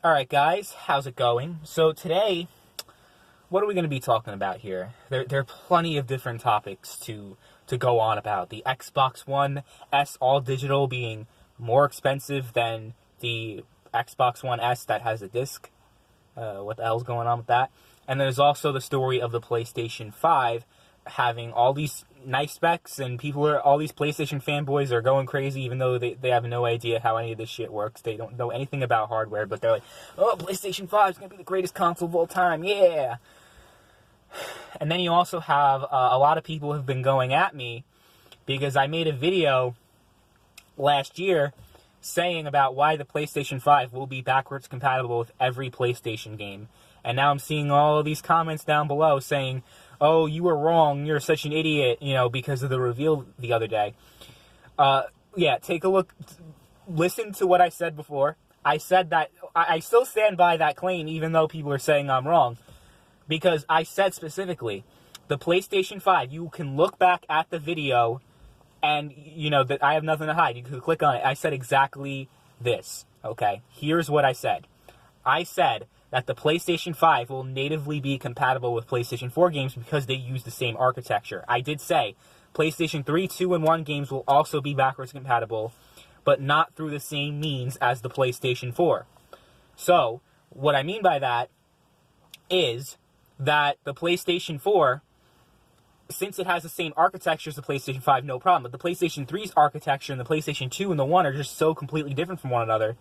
Alright guys, how's it going? So today, what are we going to be talking about here? There are plenty of different topics to go on about. The Xbox One S all digital being more expensive than the Xbox One S that has a disc. What the hell's going on with that? And there's also the story of the PlayStation 5 having all these nice specs, and all these PlayStation fanboys are going crazy even though they have no idea how any of this shit works. They don't know anything about hardware, but they're like, oh, PlayStation 5 is going to be the greatest console of all time, yeah! And then you also have a lot of people have been going at me because I made a video last year saying about why the PlayStation 5 will be backwards compatible with every PlayStation game. And now I'm seeing all of these comments down below saying, oh, you were wrong, you're such an idiot, because of the reveal the other day. Yeah, take a look, listen to what I said before. I said that, I still stand by that claim even though people are saying I'm wrong. Because I said specifically, the PlayStation 5, you can look back at the video and, that I have nothing to hide. You can click on it. I said exactly this, okay? Here's what I said. I said that the PlayStation 5 will natively be compatible with PlayStation 4 games because they use the same architecture. I did say PlayStation 3, 2, and 1 games will also be backwards compatible, but not through the same means as the PlayStation 4. So, what I mean by that is that the PlayStation 4, since it has the same architecture as the PlayStation 5, no problem. But the PlayStation 3's architecture and the PlayStation 2 and the 1 are just so completely different from one another.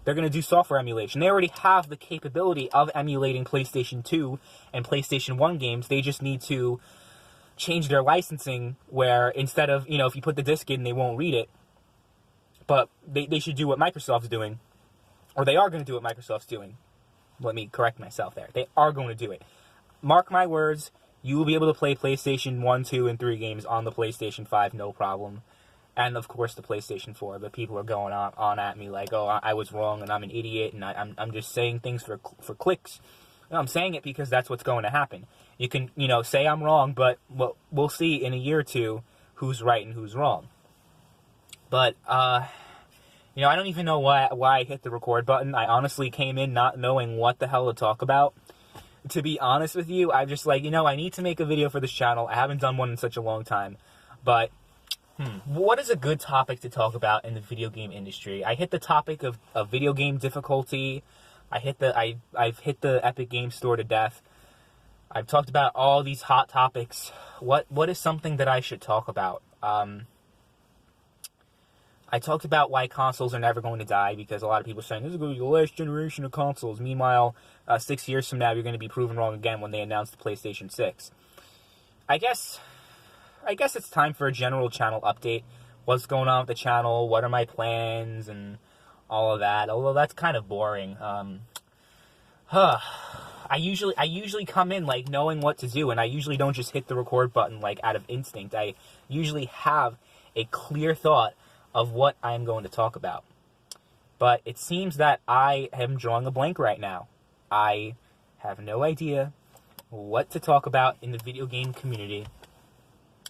They're going to do software emulation. They already have the capability of emulating PlayStation 2 and PlayStation 1 games. They just need to change their licensing where instead of, if you put the disc in, they won't read it. But they should do what Microsoft's doing. Or they are going to do what Microsoft's doing. Let me correct myself there. They are going to do it. Mark my words, you will be able to play PlayStation 1, 2, and 3 games on the PlayStation 5, no problem. And, of course, the PlayStation 4. But people are going on at me like, oh, I was wrong and I'm an idiot and I'm just saying things for clicks. No, I'm saying it because that's what's going to happen. You can, say I'm wrong, but we'll see in a year or two who's right and who's wrong. But, I don't even know why I hit the record button. I honestly came in not knowing what the hell to talk about. To be honest with you, I'm just like, I need to make a video for this channel. I haven't done one in such a long time. But what is a good topic to talk about in the video game industry? I hit the topic of video game difficulty. I've hit the Epic Game Store to death. I've talked about all these hot topics. What is something that I should talk about? I talked about why consoles are never going to die, because a lot of people are saying, this is going to be the last generation of consoles. Meanwhile, 6 years from now, you're going to be proven wrong again when they announce the PlayStation 6. I guess it's time for a general channel update. What's going on with the channel? What are my plans? And all of that. Although that's kind of boring. I usually come in like knowing what to do, and I usually don't just hit the record button like out of instinct. I usually have a clear thought of what I'm going to talk about. But it seems that I am drawing a blank right now. I have no idea what to talk about in the video game community.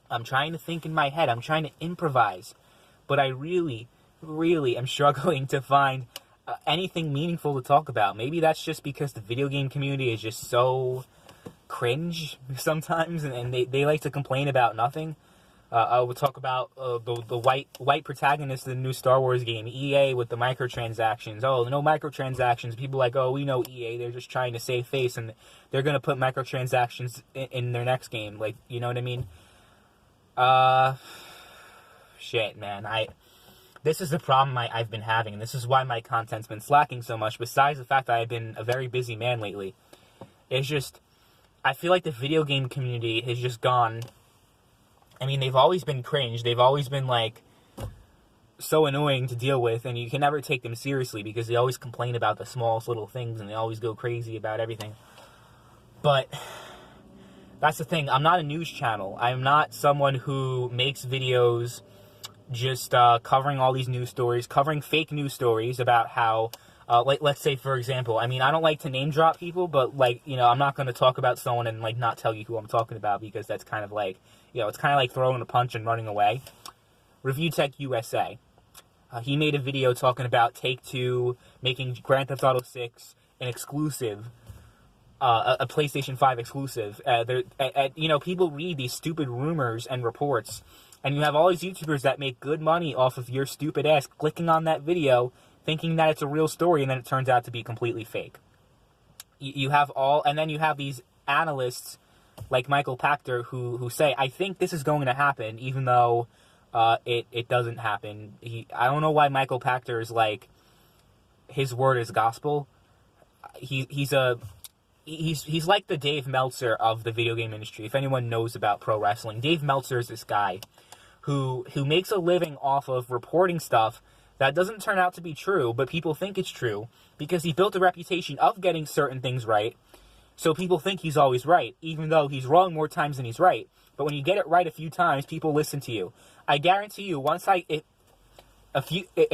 I'm trying to think in my head. I'm trying to improvise. But I really, really am struggling to find anything meaningful to talk about. Maybe that's just because the video game community is just so cringe sometimes, and they like to complain about nothing. I will talk about the white protagonist of the new Star Wars game, EA with the microtransactions. Oh, no microtransactions. People are like, oh, we know EA. They're just trying to save face, and they're going to put microtransactions in their next game. Like, you know what I mean? Shit, man. This is the problem I've been having, and this is why my content's been slacking so much, besides the fact that I've been a very busy man lately. It's just, I feel like the video game community has just gone... I mean, they've always been cringe. They've always been, like, so annoying to deal with, and you can never take them seriously because they always complain about the smallest little things, and they always go crazy about everything. But that's the thing. I'm not a news channel. I'm not someone who makes videos just covering all these news stories, covering fake news stories about how... let's say, for example, I mean, I don't like to name drop people, but, like, I'm not going to talk about someone and, like, not tell you who I'm talking about, because that's kind of like, it's kind of like throwing a punch and running away. Review Tech USA. He made a video talking about Take-Two making Grand Theft Auto 6 an exclusive, a PlayStation 5 exclusive. People read these stupid rumors and reports, and you have all these YouTubers that make good money off of your stupid ass clicking on that video, thinking that it's a real story, and then it turns out to be completely fake. And then you have these analysts like Michael Pachter who say, I think this is going to happen, even though it doesn't happen. I don't know why Michael Pachter is like, his word is gospel. He's like the Dave Meltzer of the video game industry. If anyone knows about pro wrestling, Dave Meltzer is this guy who makes a living off of reporting stuff that doesn't turn out to be true, but people think it's true because he built a reputation of getting certain things right. So people think he's always right, even though he's wrong more times than he's right. But when you get it right a few times, people listen to you. I guarantee you, a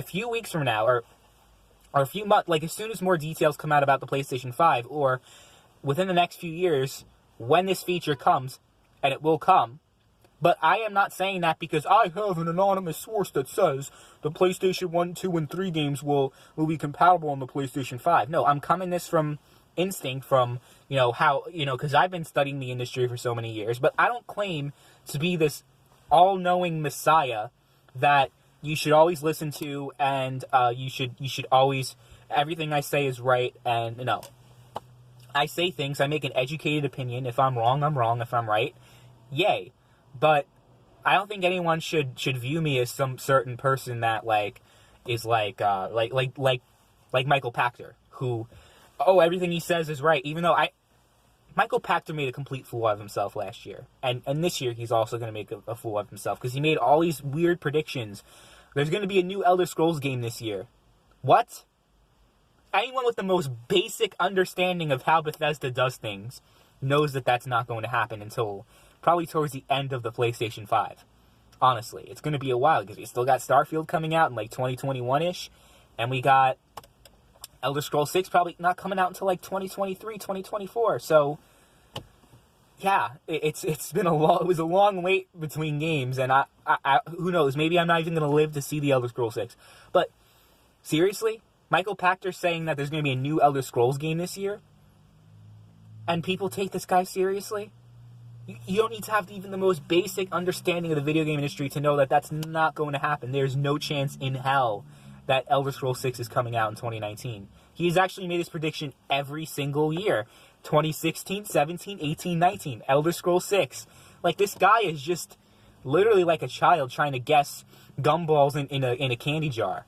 few weeks from now, or a few months, like as soon as more details come out about the PlayStation 5, or within the next few years, when this feature comes, and it will come, but I am not saying that because I have an anonymous source that says the PlayStation 1, 2, and 3 games will be compatible on the PlayStation 5. No, I'm coming this from instinct, from, because I've been studying the industry for so many years, but I don't claim to be this all-knowing messiah that you should always listen to, and you should always, everything I say is right, and no. I say things, I make an educated opinion. If I'm wrong, I'm wrong. If I'm right, yay. But I don't think anyone should view me as some certain person that is like Michael Pachter, who, everything he says is right, even though Michael Pachter made a complete fool of himself last year. And this year he's also going to make a fool of himself because he made all these weird predictions. There's going to be a new Elder Scrolls game this year. What? Anyone with the most basic understanding of how Bethesda does things knows that that's not going to happen until probably towards the end of the PlayStation 5. Honestly, it's going to be a while because we still got Starfield coming out in 2021-ish, and we got Elder Scrolls 6 probably not coming out until 2023, 2024. So yeah, it was a long wait between games, and I who knows, maybe I'm not even going to live to see the Elder Scrolls 6. But seriously, Michael Pachter saying that there's going to be a new Elder Scrolls game this year, and people take this guy seriously? You don't need to have even the most basic understanding of the video game industry to know that that's not going to happen. There's no chance in hell that Elder Scrolls 6 is coming out in 2019. He's actually made his prediction every single year. 2016, 17, 18, 19. Elder Scrolls 6. This guy is just literally like a child trying to guess gumballs in a candy jar.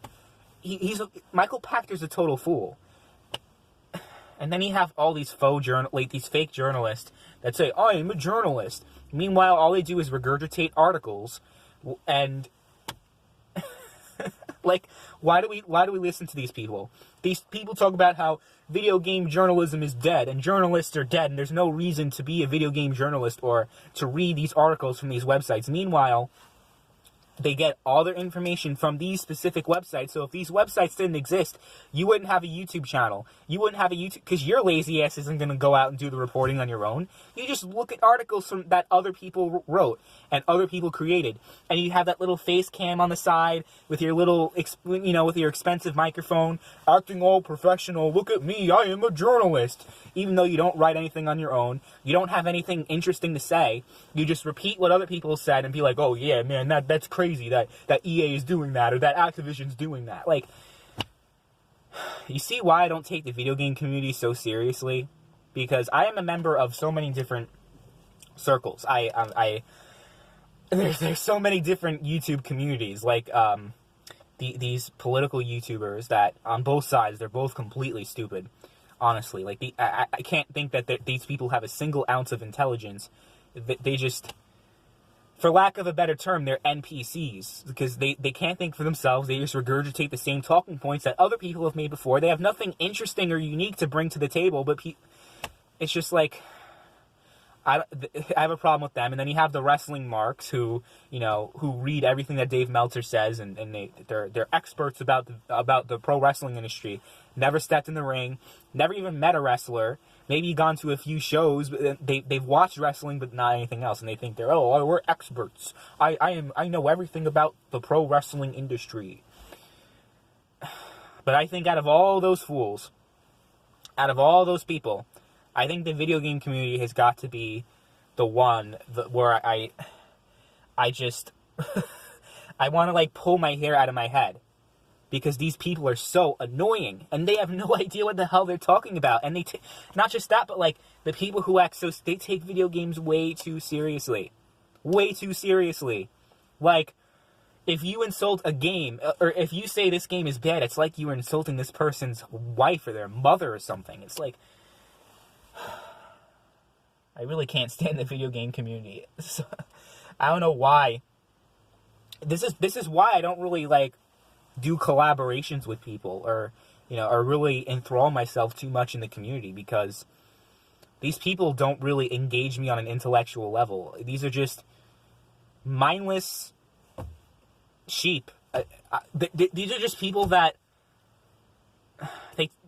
Michael Pachter's a total fool. And then you have all these these fake journalists that say, I am a journalist. Meanwhile, all they do is regurgitate articles. And why do we listen to these people? These people talk about how video game journalism is dead and journalists are dead and there's no reason to be a video game journalist or to read these articles from these websites. Meanwhile, they get all their information from these specific websites. So if these websites didn't exist, you wouldn't have a YouTube channel. You wouldn't have a YouTube, because your lazy ass isn't going to go out and do the reporting on your own. You just look at articles that other people wrote and other people created. And you have that little face cam on the side with your little, with your expensive microphone, acting all professional. Look at me, I am a journalist. Even though you don't write anything on your own, you don't have anything interesting to say. You just repeat what other people said and be like, oh yeah, man, that's crazy that EA is doing that or that Activision's doing that. You see why I don't take the video game community so seriously? Because I am a member of so many different circles. There's so many different YouTube communities, these political YouTubers that on both sides, they're both completely stupid. Honestly, I can't think that these people have a single ounce of intelligence. They just, for lack of a better term, they're NPCs, because they can't think for themselves. They just regurgitate the same talking points that other people have made before. They have nothing interesting or unique to bring to the table, but it's just I have a problem with them. And then you have the wrestling marks who read everything that Dave Meltzer says, and they're experts about the pro wrestling industry. Never stepped in the ring, never even met a wrestler, maybe gone to a few shows, but they've watched wrestling but not anything else, and they think we're experts. I know everything about the pro wrestling industry. But I think out of all those fools, out of all those people, I think the video game community has got to be the one where I just, I want to like pull my hair out of my head. Because these people are so annoying, and they have no idea what the hell they're talking about. And they not just that, but like the people who act so, they take video games way too seriously. Way too seriously. Like, if you insult a game, or if you say this game is bad, it's like you were insulting this person's wife or their mother or something. It's like, I really can't stand the video game community. I don't know why. This is why I don't really like do collaborations with people, or or really enthrall myself too much in the community, because these people don't really engage me on an intellectual level. These are just mindless sheep. These are just people that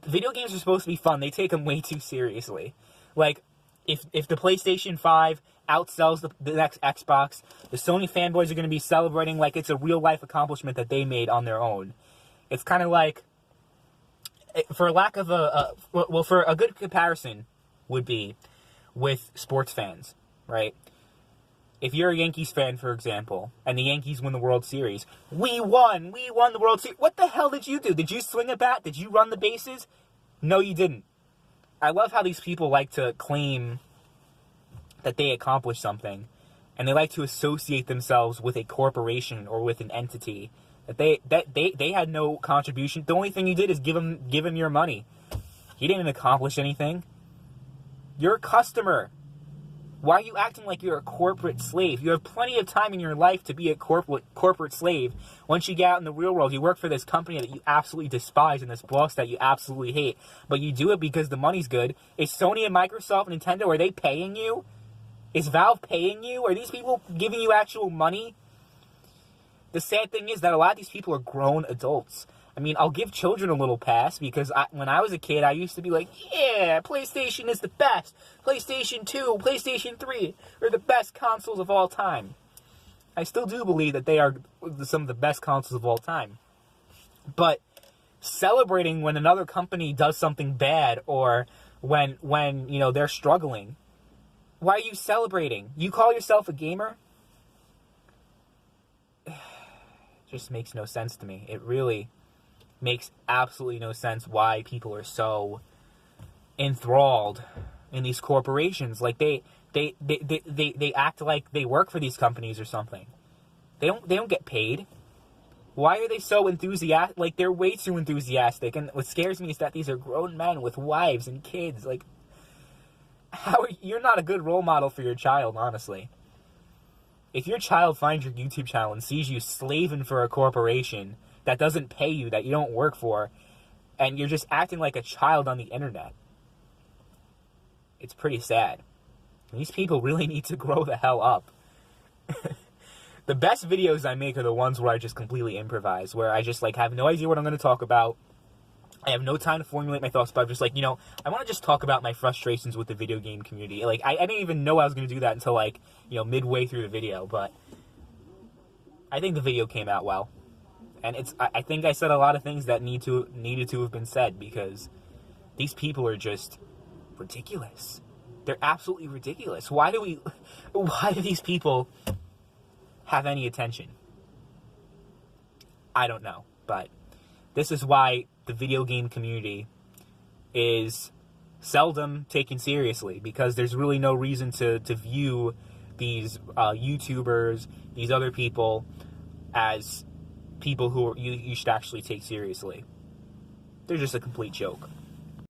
video games are supposed to be fun. They take them way too seriously. Like, if the PlayStation 5 outsells the next Xbox, the Sony fanboys are going to be celebrating like it's a real-life accomplishment that they made on their own. It's kind of like, for lack of for a good comparison would be with sports fans, right? If you're a Yankees fan, for example, and the Yankees win the World Series, we won the World Series. What the hell did you do? Did you swing a bat? Did you run the bases? No, you didn't. I love how these people like to claim that they accomplished something, and they like to associate themselves with a corporation or with an entity that they had no contribution. The only thing you did is give him your money. He didn't accomplish anything. You're a customer. Why are you acting like you're a corporate slave? You have plenty of time in your life to be a corporate slave. Once you get out in the real world, you work for this company that you absolutely despise and this boss that you absolutely hate. But you do it because the money's good. Is Sony and Microsoft and Nintendo, are they paying you? Is Valve paying you? Are these people giving you actual money? The sad thing is that a lot of these people are grown adults. I mean, I'll give children a little pass, because when I was a kid, I used to be like, yeah, PlayStation is the best. PlayStation 2, PlayStation 3 are the best consoles of all time. I still do believe that they are some of the best consoles of all time. But celebrating when another company does something bad, or when they're struggling, why are you celebrating? You call yourself a gamer? It just makes no sense to me. It really makes absolutely no sense why people are so enthralled in these corporations. Like they act like they work for these companies or something. They don't get paid. Why are they so enthusiastic? Like, they're way too enthusiastic. And what scares me is that these are grown men with wives and kids. Like, you're not a good role model for your child, honestly. If your child finds your YouTube channel and sees you slaving for a corporation that doesn't pay you, that you don't work for, and you're just acting like a child on the internet, it's pretty sad. These people really need to grow the hell up. The best videos I make are the ones where I just completely improvise, where I just have no idea what I'm going to talk about. I have no time to formulate my thoughts, but I'm just I want to just talk about my frustrations with the video game community. I didn't even know I was going to do that until midway through the video, but I think the video came out well. And I think I said a lot of things that needed to have been said, because these people are just ridiculous. They're absolutely ridiculous. Why do these people have any attention? I don't know, but this is why the video game community is seldom taken seriously, because there's really no reason to view these YouTubers, these other people, as people who you should actually take seriously. They're just a complete joke.